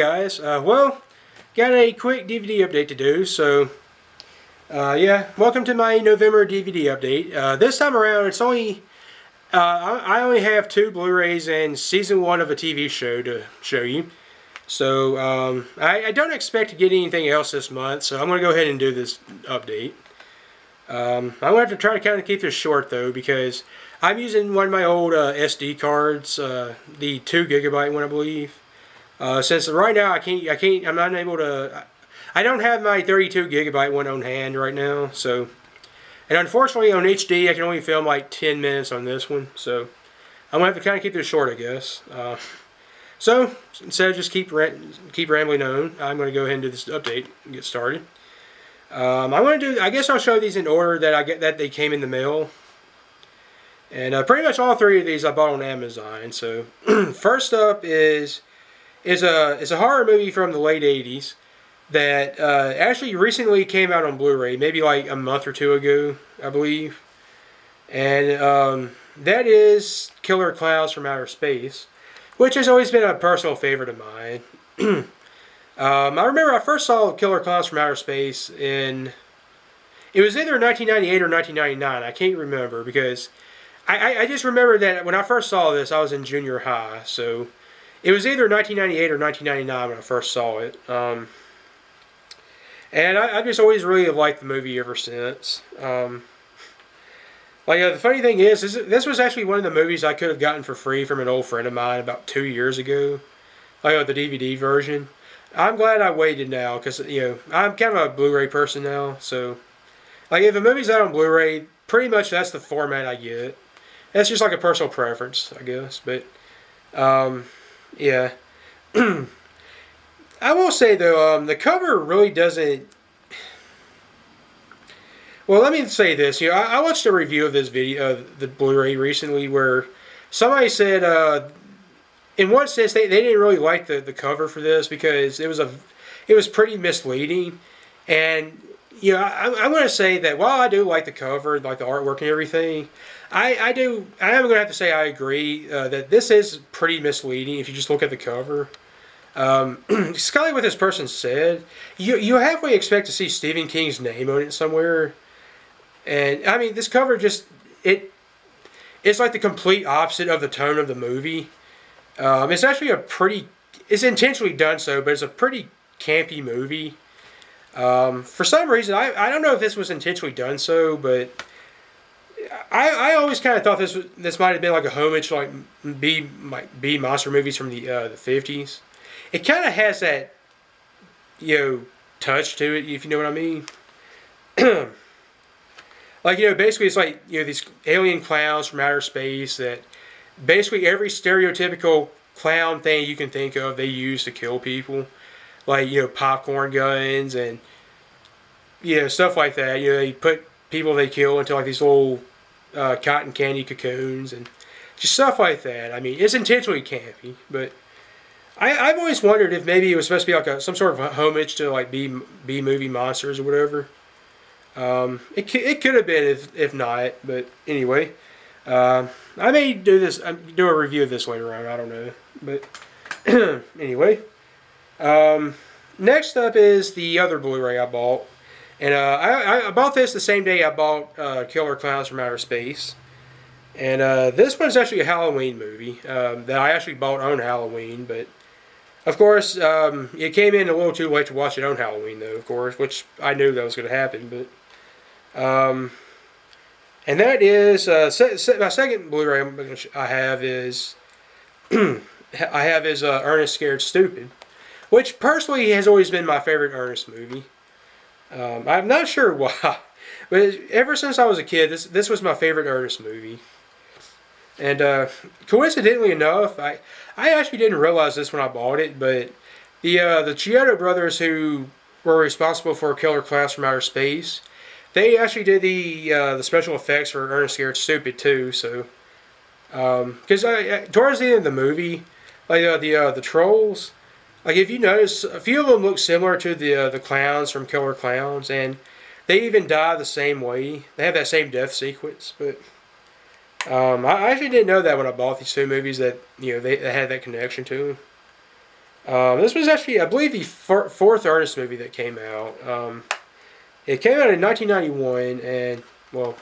Guys, well, got a quick DVD update to do, so yeah, welcome to my November DVD update. This time around, it's only I only have 2 Blu-rays and season 1 of a TV show to show you. So I don't expect to get anything else this month, so I'm going to go ahead and do this update. I'm going to have to try to kind of keep this short though, because I'm using one of my old SD cards, the 2 gigabyte one, I believe. Since right now I'm not able to, I don't have my 32 gigabyte one on hand right now, so, and unfortunately on HD I can only film like 10 minutes on this one, so I'm going to have to kind of keep this short, I guess. So, instead of just keep rambling on, I'm going to go ahead and do this update and get started. I'm going to do, I guess I'll show these in order that they came in the mail. And pretty much all 3 of these I bought on Amazon, so first up is a horror movie from the late 80s that actually recently came out on Blu-ray, maybe like a month or 2 ago, I believe. And that is Killer Clowns from Outer Space, which has always been a personal favorite of mine. I remember I first saw Killer Clowns from Outer Space it was either 1998 or 1999, I can't remember, because I just remember that when I first saw this, I was in junior high, so it was either 1998 or 1999 when I first saw it. And I've just always really liked the movie ever since. The funny thing is this was actually one of the movies I could have gotten for free from an old friend of mine about 2 years ago. The DVD version. I'm glad I waited now, because, I'm kind of a Blu-ray person now, so if a movie's out on Blu-ray, pretty much that's the format I get. That's just like a personal preference, I guess, but, yeah. I will say, though, the cover really doesn't... Well, let me say this. I watched a review of this video, the Blu-ray, recently, where somebody said, in one sense, they didn't really like the cover for this because it was pretty misleading. And, I'm going to say that while I do like the cover, like the artwork and everything, I am going to have to say I agree that this is pretty misleading if you just look at the cover. It's kind of like what this person said. You halfway expect to see Stephen King's name on it somewhere. And, I mean, this cover just, it's like the complete opposite of the tone of the movie. It's actually it's intentionally done so, but it's a pretty campy movie. For some reason, I don't know if this was intentionally done so, but I always kind of thought this might have been like a homage to like B monster movies from the 50s. It kind of has that, touch to it, if you know what I mean. Basically it's like, these alien clowns from outer space that basically every stereotypical clown thing you can think of, they use to kill people. Like, popcorn guns and, stuff like that. They put people they kill into like these little cotton candy cocoons and just stuff like that. I mean, it's intentionally campy, but I've always wondered if maybe it was supposed to be like some sort of a homage to like B movie monsters or whatever. It could have been if not, but anyway, I may do a review of this later on. I don't know, but anyway, next up is the other Blu-ray I bought, and I bought this the same day I bought Killer Clowns from Outer Space, and this one's actually a Halloween movie that I actually bought on Halloween, but of course it came in a little too late to watch it on Halloween, though, of course, which I knew that was going to happen, but. And that is my second Blu-ray I have is Ernest Scared Stupid, which personally has always been my favorite Ernest movie. I'm not sure why, but ever since I was a kid, this was my favorite Ernest movie. And coincidentally enough, I actually didn't realize this when I bought it, but the Chiodo brothers, who were responsible for Killer Clowns from Outer Space, they actually did the special effects for Ernest Scared Stupid too. So, because towards the end of the movie, like the trolls, like if you notice, a few of them look similar to the clowns from Killer Clowns, and they even die the same way. They have that same death sequence. But I actually didn't know that when I bought these 2 movies that they had that connection to them. This was actually, I believe, the fourth Ernest movie that came out. It came out in 1991, and well,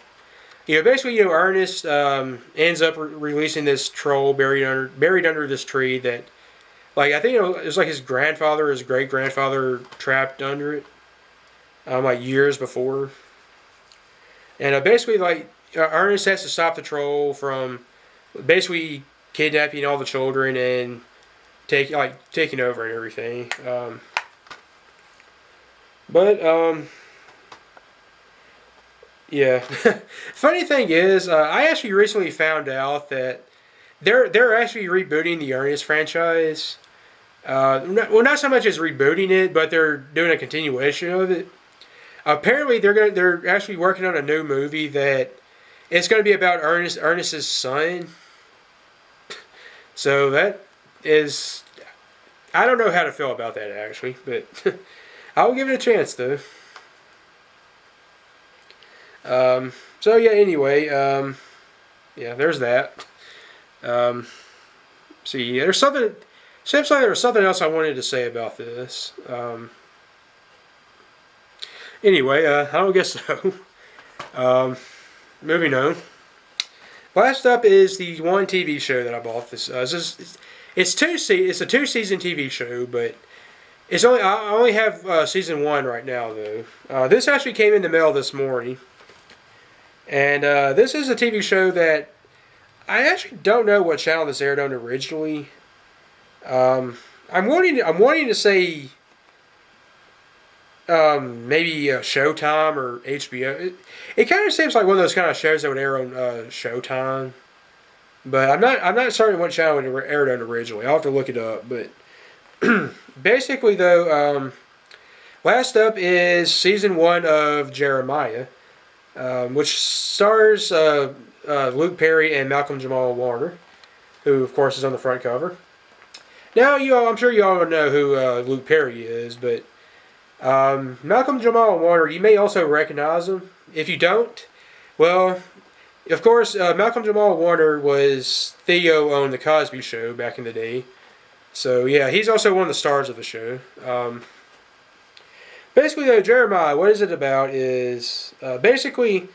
basically, Ernest ends up releasing this troll buried under this tree that, like, I think it was like his grandfather, his great grandfather, trapped under it, like years before, and basically, like, Ernest has to stop the troll from basically kidnapping all the children and taking over and everything. But yeah. Funny thing is, I actually recently found out that they're actually rebooting the Ernest franchise. Not so much as rebooting it, but they're doing a continuation of it. Apparently, they're actually working on a new movie that it's going to be about Ernest's son. So that is, I don't know how to feel about that actually, but I'll give it a chance though. So yeah. Anyway, yeah. There's that. See, there's something. Seems like there was something else I wanted to say about this. Anyway, I don't guess so. Moving on. Last up is the one TV show that I bought. It's a 2-season TV show, but I only have season 1 right now though. This actually came in the mail this morning, and this is a TV show that I actually don't know what channel this aired on originally. I'm wanting to say maybe Showtime or HBO. It kind of seems like one of those kind of shows that would air on Showtime, but I'm not certain what channel it aired on originally. I'll have to look it up. But basically, though, last up is season 1 of Jeremiah, which stars Luke Perry and Malcolm Jamal Warner, who of course is on the front cover. Now, I'm sure you all know who Luke Perry is, but Malcolm Jamal Warner, you may also recognize him. If you don't, well, of course, Malcolm Jamal Warner was Theo on The Cosby Show back in the day. So, yeah, he's also one of the stars of the show. Basically, though, Jeremiah, what is it about is, basically,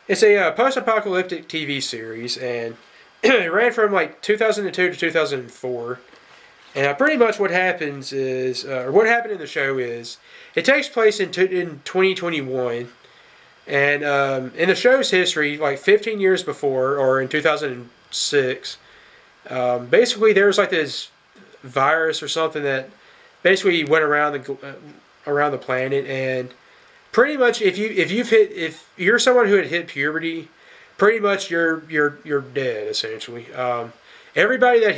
it's a post-apocalyptic TV series, and it ran from, like, 2002 to 2004. And pretty much what happens is, or what happened in the show is, it takes place in 2021, and in the show's history, like 15 years before, or in 2006, basically there was like this virus or something that basically went around the planet, and pretty much if you're someone who had hit puberty, pretty much you're dead essentially. Everybody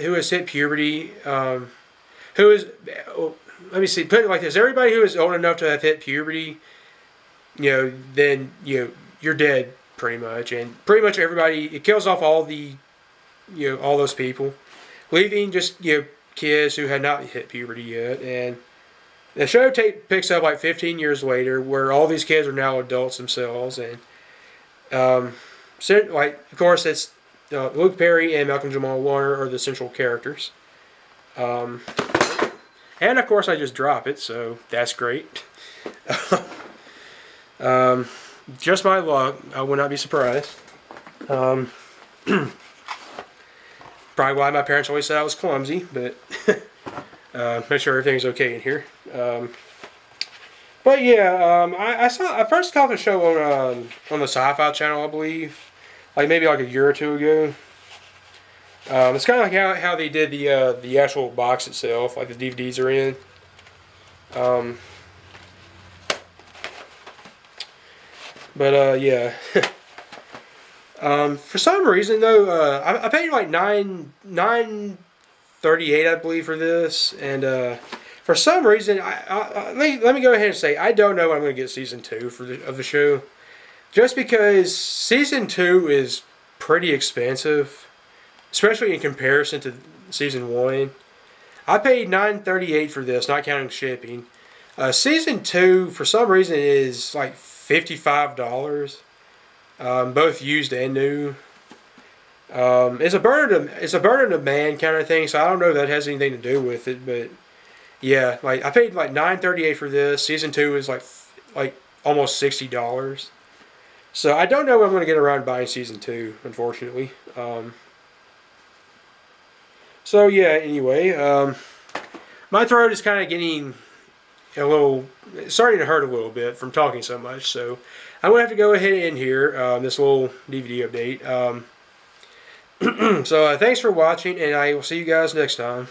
who has hit puberty, who is, let me see, put it like this: everybody who is old enough to have hit puberty, then you're dead pretty much, and pretty much everybody, it kills off all all those people, leaving just kids who had not hit puberty yet. And the show picks up like 15 years later, where all these kids are now adults themselves, and of course it's. Luke Perry and Malcolm Jamal Warner are the central characters. And of course I just drop it, so that's great. Just my luck. I would not be surprised. Probably why my parents always said I was clumsy, but make sure everything's okay in here. But yeah, I first saw the show on the Sci-Fi Channel, I believe. Like maybe like a year or two ago. It's kind of like how they did the actual box itself, like the DVDs are in. But yeah. For some reason though, I paid like $9.38 I believe for this, and for some reason let me go ahead and say I don't know when I'm going to get season 2 of the show. Just because season 2 is pretty expensive, especially in comparison to season 1. I paid $9.38 for this, not counting shipping. Season 2, for some reason, is like $55, both used and new. It's a burn on demand kind of thing, so I don't know if that has anything to do with it, but yeah, like I paid like $9.38 for this. Season 2 is like almost $60. So I don't know when I'm going to get around to buying season 2, unfortunately. So yeah, anyway, my throat is kind of getting a little, starting to hurt a little bit from talking so much. So I'm going to have to go ahead and end here, this little DVD update. So thanks for watching, and I will see you guys next time.